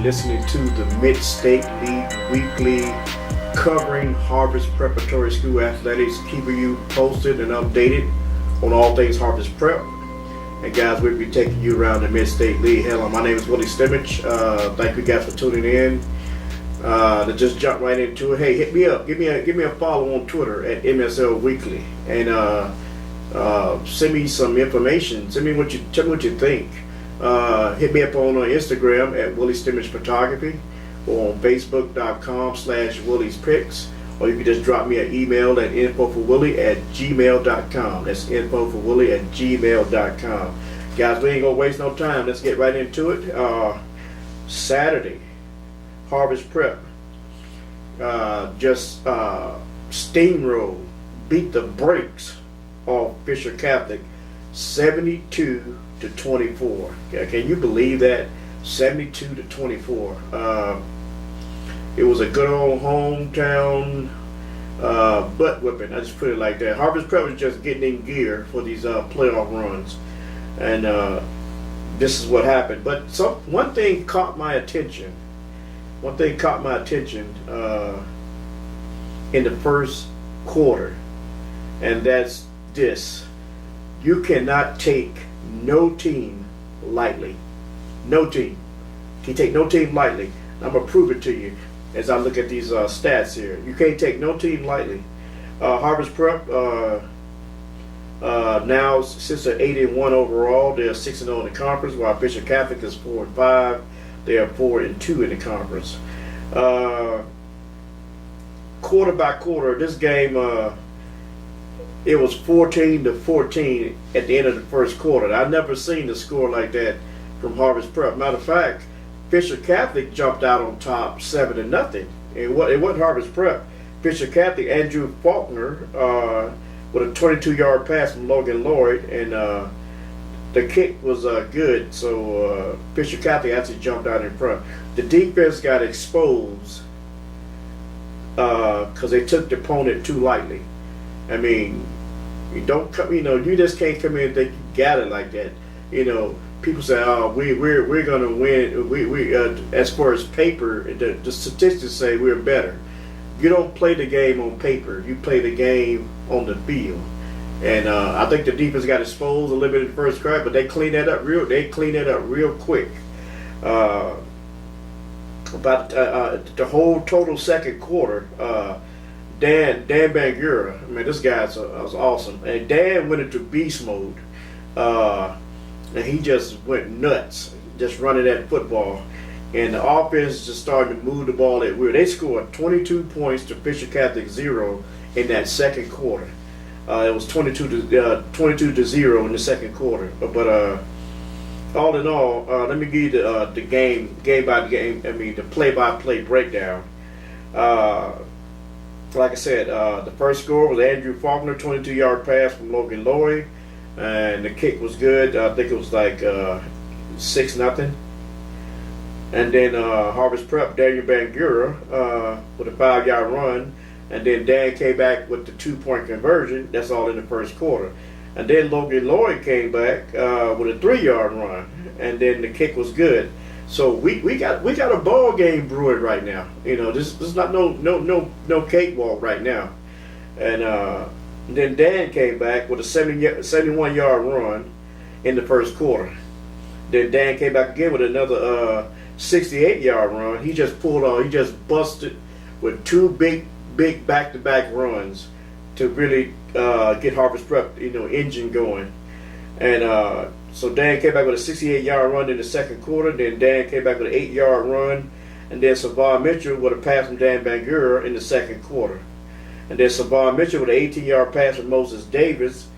listening to the Mid-State League Weekly, covering Harvest Preparatory School athletics, keeping you posted and updated on all things Harvest Prep. And guys, we'll be taking you around the Mid-State League. Hello, my name is Willie Stimmich. Thank you guys for tuning in. To just jump right into it. Hey, hit me up. Give me a follow on Twitter at MSL Weekly, and send me some information. Tell me what you think. Hit me up on Instagram at Willie Stimmich Photography, or on Facebook.com/Willie's Pics, or you can just drop me an email at infoforwillie@gmail.com. That's infoforwillie@gmail.com. Guys, we ain't gonna waste no time. Let's get right into it. Saturday, Harvest Prep just steamrolled, beat the brakes off Fisher Catholic, 72-24. Can you believe that? 72-24. It was a good old hometown butt whipping. I just put it like that. Harvest Prep was just getting in gear for these playoff runs, and this is what happened. But one thing caught my attention. In the first quarter, and that's this: you cannot take no team lightly. No team. You take no team lightly. I'm gonna prove it to you as I look at these stats here. You can't take no team lightly. Harvest Prep now, since they're 8-1 overall, they're 6-0 in the conference, while Fisher Catholic is 4-5. They are 4-2 in the conference. Quarter by quarter, this game, it was 14-14 at the end of the first quarter. I've never seen a score like that from Harvest Prep. Matter of fact, Fisher Catholic jumped out on top 7-0. It wasn't Harvest Prep. Fisher Catholic, Andrew Faulkner with a 22-yard pass from Logan Lloyd, and the kick was good, so Fisher Catholic actually jumped out in front. The defense got exposed because they took the opponent too lightly. I mean, you just can't come in and think you got it like that. People say, "Oh, we're gonna win." We as far as paper, the statistics say we're better. You don't play the game on paper. You play the game on the field. And I think the defense got exposed a little bit in the first quarter, but they cleaned that up real quick. About the whole total second quarter, Dan Bangura, this guy's was awesome. And Dan went into beast mode, and he just went nuts, just running that football. And the offense just started to move the ball at will. They scored 22 points to Fisher Catholic 0 in that second quarter. It was 22-0 in the second quarter. But all in all, let me give you the game by game. The play-by-play breakdown. Like I said, the first score was Andrew Faulkner, 22-yard pass from Logan Lloyd, and the kick was good. I think it was like 6-0. And then Harvest Prep, Daniel Bangura with a 5-yard run. And then Dan came back with the 2-point conversion. That's all in the first quarter. And then Logan Lloyd came back with a 3-yard run, and then the kick was good. So we got a ball game brewing right now. This is not no cakewalk right now. And then Dan came back with a 71-yard run in the first quarter. Then Dan came back again with another 68-yard run. He just pulled on. He just busted with two big back-to-back runs to really get Harvest Prep, engine going. And so Dan came back with a 68-yard run in the second quarter. Then Dan came back with an 8-yard run, and then Savon Mitchell with a pass from Dan Bangura in the second quarter. And then Savon Mitchell with an 18-yard pass from Moses Davis.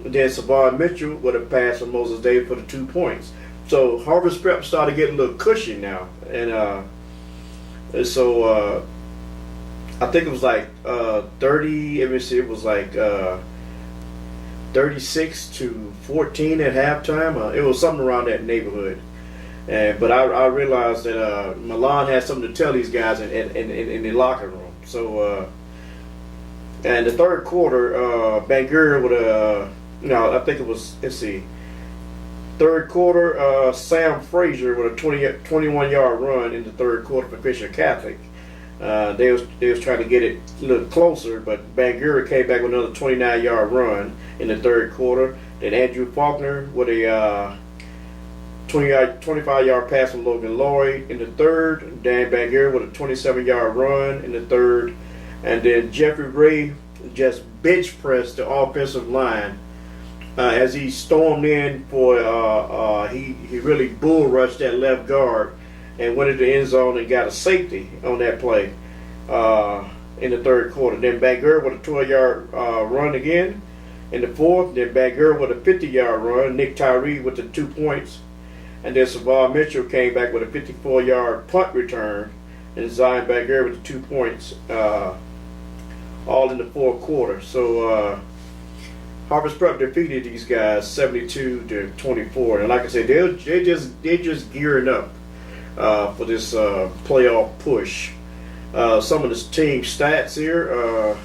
And then Savon Mitchell with a pass from Moses Davis for the 2 points. So Harvest Prep started getting a little cushion now, and so I think it was like 30. Let me see. It was like 36-14 at halftime. It was something around that neighborhood. But I realized that Milan had something to tell these guys in the locker room. So and the third quarter, Bangura with a I think it was, let's see, Third quarter, Sam Frazier with a 21-yard run in the third quarter for Fisher Catholic. They was trying to get it a little closer, but Bangura came back with another 29-yard run in the third quarter. Then Andrew Faulkner with a 25-yard pass from Logan Lloyd in the third. Dan Bangura with a 27-yard run in the third. And then Jeffrey Ray just bench pressed the offensive line as he stormed in for he really bull rushed that left guard and went into the end zone and got a safety on that play in the third quarter. Then Bangura with a 12-yard run again in the fourth. Then Bangura with a 50-yard run. Nick Tyree with the 2 points. And then Savon Mitchell came back with a 54-yard punt return. And Zion Bangura with the 2 points, all in the fourth quarter. So Harvest Prep defeated these guys 72-24. And like I said, they're just gearing up for this playoff push. Some of the team stats here.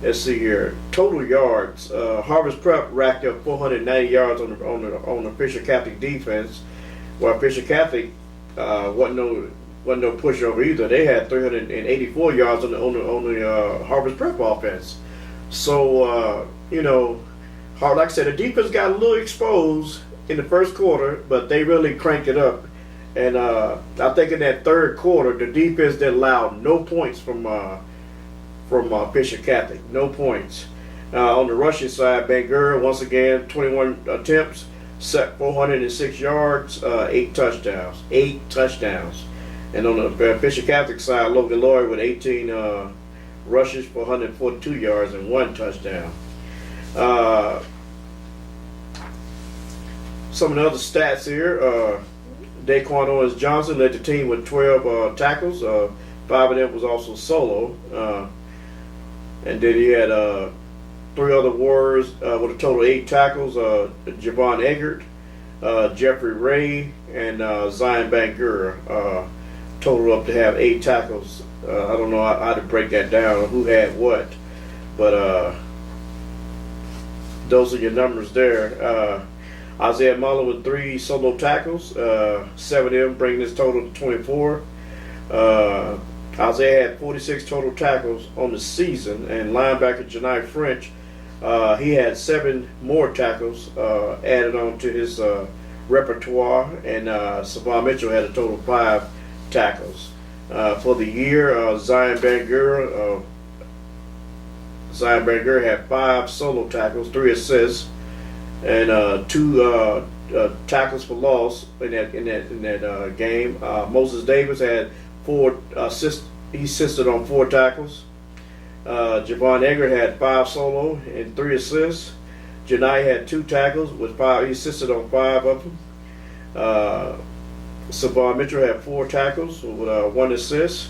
Let's see here. Total yards. Harvest Prep racked up 490 yards on the Fisher Catholic defense, while Fisher Catholic wasn't no pushover either. They had 384 yards on the Harvest Prep offense. So like I said, the defense got a little exposed in the first quarter, but they really cranked it up. And I think in that third quarter, the defense did allow no points from Fisher Catholic. No points. On the rushing side, Bangura once again 21 attempts, set 406 yards, 8 touchdowns. 8 touchdowns. And on the Fisher Catholic side, Logan Lloyd with 18 rushes for 142 yards and 1 touchdown. Some of the other stats here. Daquan Owens Johnson led the team with 12 tackles. 5 of them was also solo. And then he had 3 other Warriors with a total of 8 tackles. Javon Eggert, Jeffrey Ray, and Zion Bangura total up to have 8 tackles. I don't know how to break that down, who had what, but those are your numbers there. Isaiah Muller with 3 solo tackles, 7 of them bringing his total to 24. Isaiah had 46 total tackles on the season, and linebacker Janai French, he had 7 more tackles added on to his repertoire, and Savon Mitchell had a total of 5 tackles. For the year, Zion Bangura had 5 solo tackles, 3 assists, and 2 tackles for loss in that game. Moses Davis had 4 assists. He assisted on 4 tackles. Javon Eggert had 5 solo and 3 assists. Janai had 2 tackles with 5. He assisted on 5 of them. Savon Mitchell had 4 tackles with 1 assist.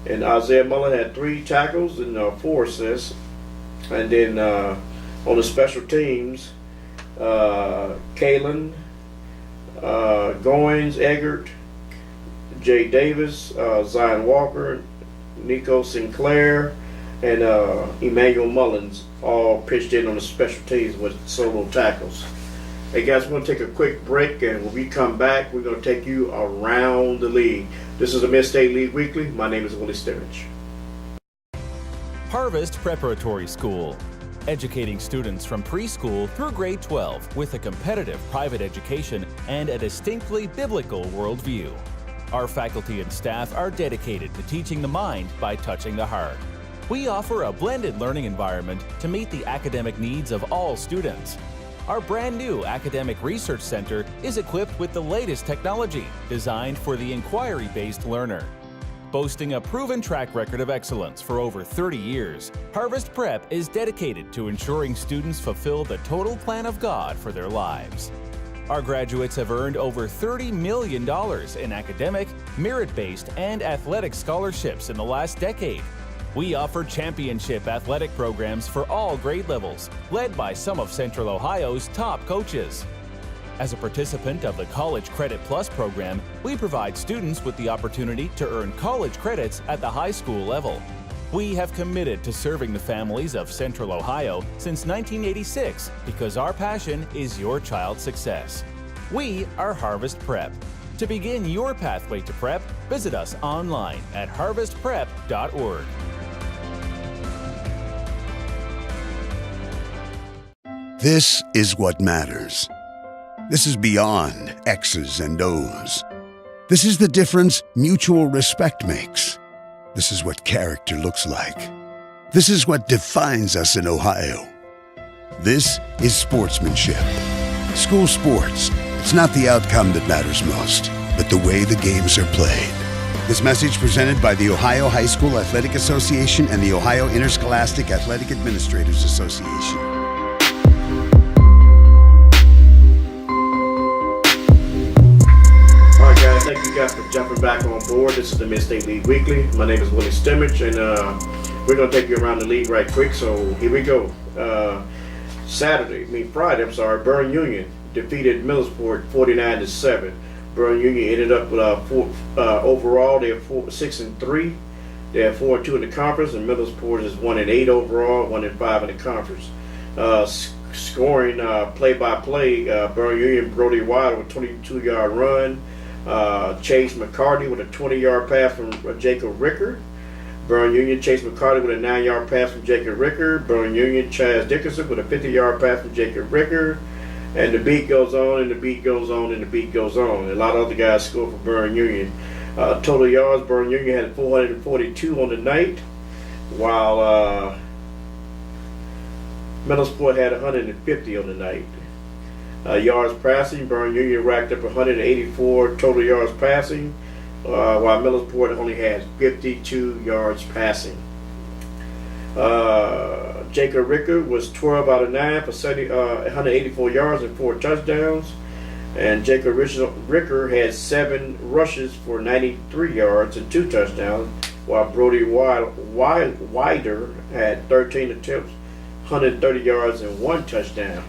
And Isaiah Muller had 3 tackles and 4 assists. And then on the special teams, Kalen, Goins, Eggert, Jay Davis, Zion Walker, Nico Sinclair, and Emmanuel Mullins all pitched in on the special teams with solo tackles. Hey guys, we're going to take a quick break, and when we come back, we're going to take you around the league. This is the Mid-State League Weekly. My name is Willie Sturridge. Harvest Preparatory School, educating students from preschool through grade 12 with a competitive private education and a distinctly biblical worldview. Our faculty and staff are dedicated to teaching the mind by touching the heart. We offer a blended learning environment to meet the academic needs of all students. Our brand new Academic Research Center is equipped with the latest technology designed for the inquiry-based learner. Boasting a proven track record of excellence for over 30 years, Harvest Prep is dedicated to ensuring students fulfill the total plan of God for their lives. Our graduates have earned over $30 million in academic, merit-based, and athletic scholarships in the last decade. We offer championship athletic programs for all grade levels, led by some of Central Ohio's top coaches. As a participant of the College Credit Plus program, we provide students with the opportunity to earn college credits at the high school level. We have committed to serving the families of Central Ohio since 1986 because our passion is your child's success. We are Harvest Prep. To begin your pathway to prep, visit us online at harvestprep.org. This is what matters. This is beyond X's and O's. This is the difference mutual respect makes. This is what character looks like. This is what defines us in Ohio. This is sportsmanship. School sports, it's not the outcome that matters most, but the way the games are played. This message presented by the Ohio High School Athletic Association and the Ohio Interscholastic Athletic Administrators Association. Thank you guys for jumping back on board. This is the Mid-State League Weekly. My name is Willie Stimmich, and we're going to take you around the league right quick. So here we go. Friday, Burn Union defeated Millersport 49-7. Burn Union ended up with overall they're 6-3. They're 4-2 in the conference, and Millersport is 1-8 overall, 1-5 in the conference. Scoring play-by-play, Burn Union Brody Wilder with a 22-yard run. Chase McCarty with a 20-yard pass from Jacob Ricker. Burn Union Chase McCarty with a 9-yard pass from Jacob Ricker. Burn Union Chaz Dickerson with a 50-yard pass from Jacob Ricker. And the beat goes on, and the beat goes on, and the beat goes on. A lot of other guys scored for Burn Union. Total yards, Burn Union had 442 on the night, while Millersport had 150 on the night. Yards passing, Burn Union racked up 184 total yards passing, while Millersport only had 52 yards passing. Jacob Ricker was 12 out of 9 for 184 yards and 4 touchdowns. And Jacob Ricker had 7 rushes for 93 yards and 2 touchdowns, while Brody Wider had 13 attempts, 130 yards and 1 touchdown.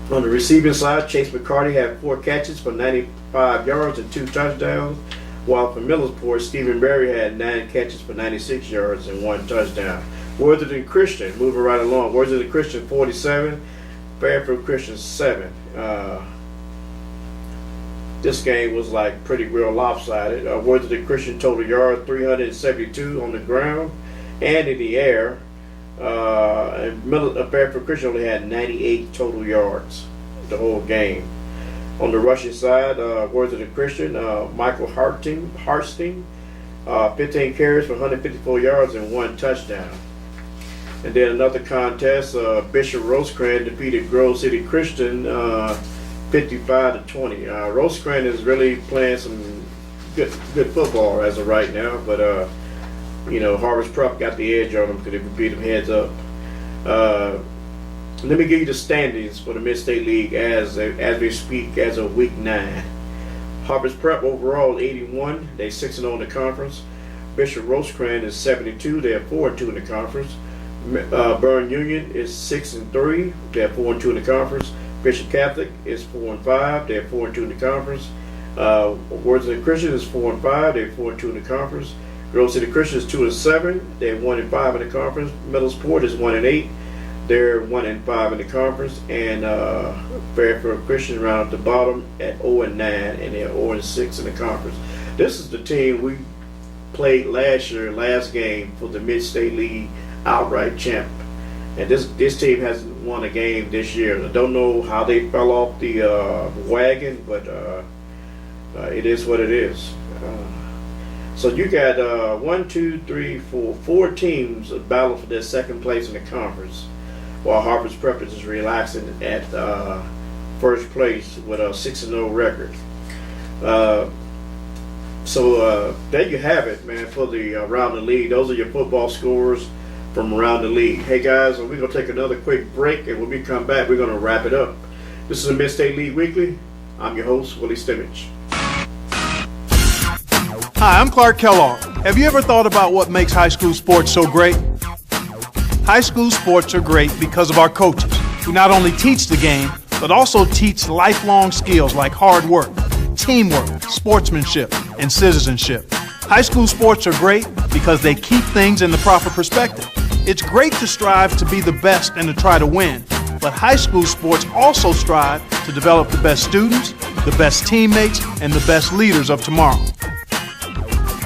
On the receiving side, Chase McCarty had 4 catches for 95 yards and 2 touchdowns, while for Millersport, Stephen Berry had 9 catches for 96 yards and 1 touchdown. Worthington Christian, moving right along. Worthington Christian 47, Fairfield Christian 7. This game was like pretty real lopsided. Worthington Christian total yards 372 on the ground and in the air. And Fairfield Christian only had 98 total yards the whole game. On the rushing side, Worthington Christian, Michael Harting, 15 carries for 154 yards and 1 touchdown. And then another contest, Bishop Rosecrans defeated Grove City Christian 55-20. Rosecrans is really playing some good football as of right now, but Harvest Prep got the edge on them because they beat them heads up. Let me give you the standings for the Mid-State League as we speak as of week 9. Harvest Prep overall 81. They're 6-0 in the conference. Bishop Rosecrans is 72. They're 4-2 in the conference. Burn Union is 6-3. They're 4-2 in the conference. Bishop Catholic is 4-5. They're 4-2 in the conference. Worthington Christian is 4-5. They're 4-2 in the conference. Grove City Christian is 2-7. They're 1-5 in the conference. Millersport is 1-8. They're 1-5 in the conference. And Fairfield Christian round at the bottom at 0-9, and they're 0-6 in the conference. This is the team we played last game for the Mid-State League outright champ. And this team hasn't won a game this year. I don't know how they fell off the wagon, but it is what it is. So you got 4 teams battle for their second place in the conference, while Harvest Prep is relaxing at first place with a 6-0 record. So there you have it, man, for the around the league. Those are your football scores from around the league. Hey guys, we're going to take another quick break, and when we come back, we're going to wrap it up. This is the Mid-State League Weekly. I'm your host, Willie Stimmich. Hi, I'm Clark Kellogg. Have you ever thought about what makes high school sports so great? High school sports are great because of our coaches, who not only teach the game, but also teach lifelong skills like hard work, teamwork, sportsmanship, and citizenship. High school sports are great because they keep things in the proper perspective. It's great to strive to be the best and to try to win, but high school sports also strive to develop the best students, the best teammates, and the best leaders of tomorrow.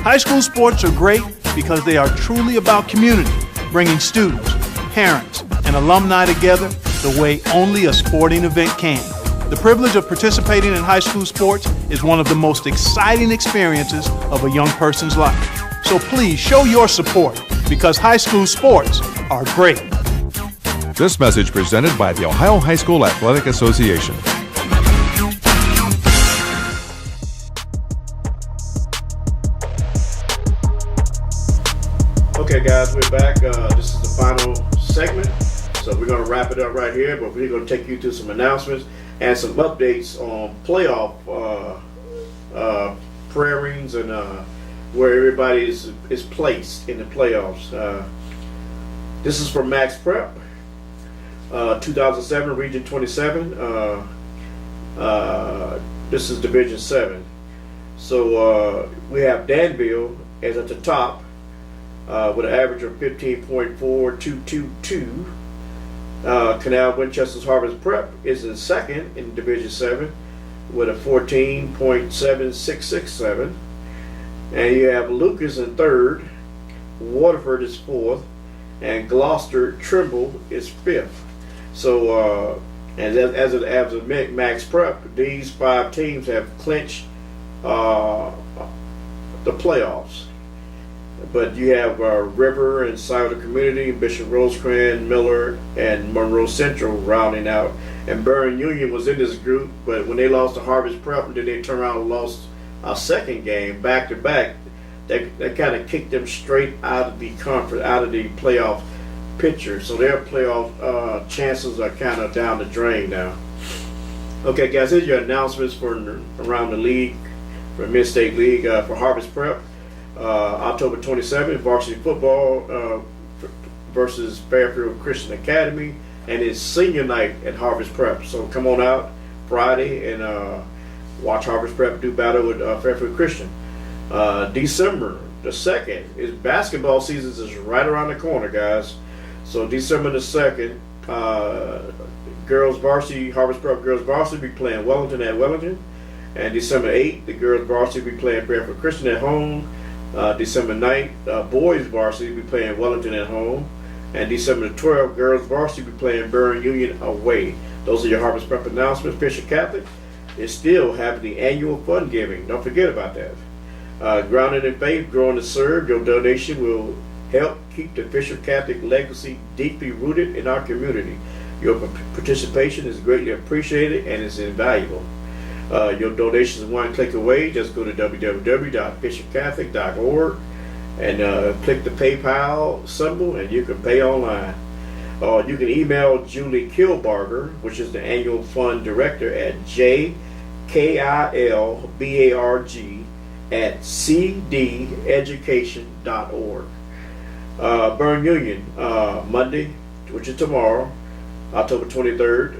High school sports are great because they are truly about community, bringing students, parents, and alumni together the way only a sporting event can. The privilege of participating in high school sports is one of the most exciting experiences of a young person's life. So please show your support because high school sports are great. This message presented by the Ohio High School Athletic Association. Okay, guys, we're back. This is the final segment, so we're going to wrap it up right here, but we're going to take you through some announcements and some updates on playoff pairings and where everybody is placed in the playoffs. This is for Max Prep, 2007 Region 27. This is Division 7. So we have Danville as at the top with an average of 15.4222. Canal Winchester's Harvest Prep is in second in Division 7 with a 14.7667. And you have Lucas in third, Waterford is fourth, and Gloucester Trimble is fifth. So, and as of Max Prep, these 5 teams have clinched the playoffs. But you have River and Scioto Community, Bishop Rosecrans, Miller, and Monroe Central rounding out. And Burn Union was in this group, but when they lost to Harvest Prep and then they turned around and lost a second game back to back, that kind of kicked them straight out of the conference, out of the playoff picture. So their playoff chances are kind of down the drain now. Okay, guys, here's your announcements for around the league, for Mid-State League, for Harvest Prep. October 27th, varsity football versus Fairfield Christian Academy, and it's senior night at Harvest Prep. So come on out Friday and watch Harvest Prep do battle with Fairfield Christian. December the 2nd is basketball season is right around the corner, guys. So December the 2nd, girls varsity, Harvest Prep girls varsity be playing Wellington at Wellington, and December 8th, the girls varsity be playing Fairfield Christian at home. December 9th, boys varsity be playing Wellington at home, and December the 12th, girls varsity be playing Burn Union away. Those are your Harvest Prep announcements. Fisher Catholic is still having the annual fund giving. Don't forget about that. Grounded in faith, growing to serve. Your donation will help keep the Fisher Catholic legacy deeply rooted in our community. Your participation is greatly appreciated and is invaluable. Your donation is one click away. Just go to www.fishercatholic.org and click the PayPal symbol and you can pay online. You can email Julie Kilbarger, which is the annual fund director, at jkilbarg@cdeducation.org. Burn Union, Monday, which is tomorrow, October 23rd,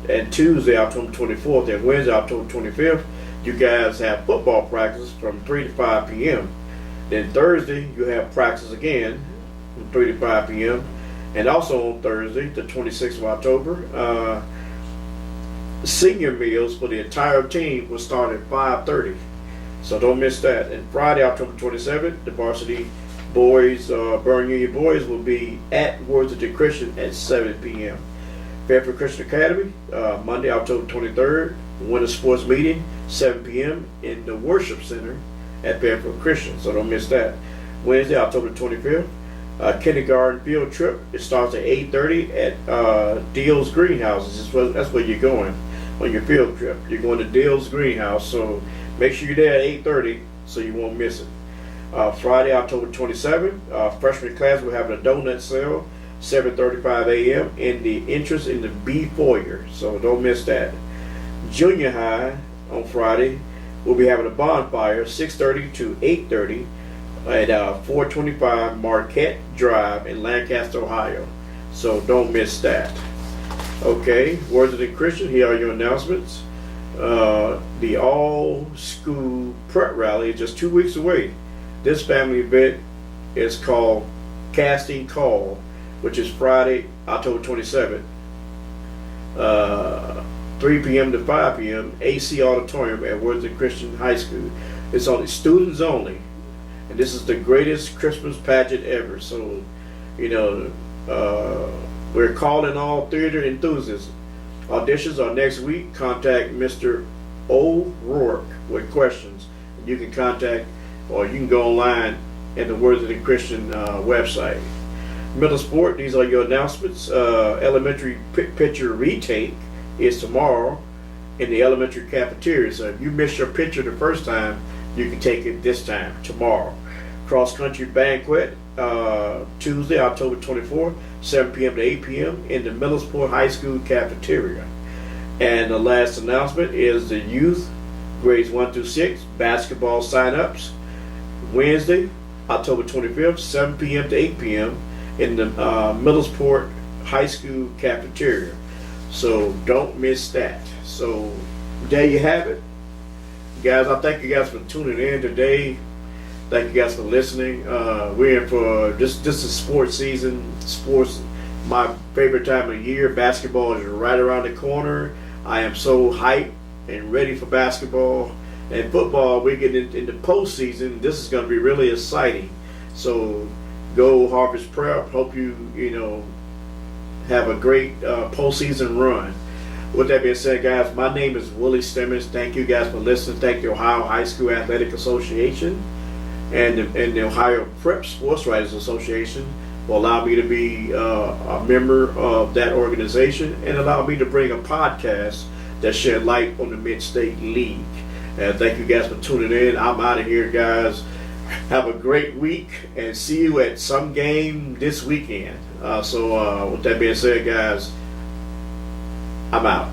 and Tuesday, October 24th, and Wednesday, October 25th, you guys have football practice from 3 to 5 p.m. Then Thursday, you have practice again from 3 to 5 p.m. And also on Thursday, the 26th of October, senior meals for the entire team will start at 5:30. So don't miss that. And Friday, October 27th, the varsity boys, Burn Union boys, will be at Worthington Christian at 7 p.m. Fairfield Christian Academy, Monday, October 23rd, winter sports meeting, 7 p.m. in the worship center at Fairfield Christian. So don't miss that. Wednesday, October 25th, kindergarten field trip. It starts at 8:30 at Deal's Greenhouses. That's where you're going on your field trip. You're going to Deal's Greenhouse, so make sure you're there at 8:30 so you won't miss it. Friday, October 27th, freshman class will have a donut sale, 7:35 a.m. in the entrance in the B foyer, so don't miss that. Junior high on Friday, we'll be having a bonfire, 6:30 to 8:30 at 425 Marquette Drive in Lancaster, Ohio. So don't miss that. Okay, Worthington Christian, here are your announcements. the all-school prep rally is just 2 weeks away. This family event is called Casting Call, which is Friday, October 27th, 3 p.m. to 5 p.m. AC Auditorium at Worthington Christian High School. It's only students only, and this is the greatest Christmas pageant ever. So, we're calling all theater enthusiasts. Auditions are next week. Contact Mr. O'Rourke with questions. You can contact, or you can go online at the Worthington Christian website. Middle sport, these are your announcements. Elementary picture retake is tomorrow in the elementary cafeteria. So if you missed your picture the first time, you can take it this time, tomorrow. Cross country banquet, Tuesday, October 24th, 7 p.m. to 8 p.m. in the Middlesport High School cafeteria. And the last announcement is the youth, grades 1 through 6, basketball sign-ups, Wednesday, October 25th, 7 p.m. to 8 p.m. in the Middlesport High School cafeteria. So don't miss that. So there you have it. Guys, I thank you guys for tuning in today. Thank you guys for listening. We're in for this is sports season. Sports, my favorite time of year. Basketball is right around the corner. I am so hyped and ready for basketball. And football, we're getting into postseason. This is going to be really exciting. So go Harvest Prep. Hope you have a great postseason run. With that being said, guys, my name is Willie Stemmons. Thank you guys for listening. Thank the Ohio High School Athletic Association and the Ohio Prep Sports Writers Association for allowing me to be a member of that organization and allow me to bring a podcast that shed light on the Mid-State League. And thank you guys for tuning in. I'm out of here, guys. Have a great week and see you at some game this weekend. So with that being said, guys, I'm out.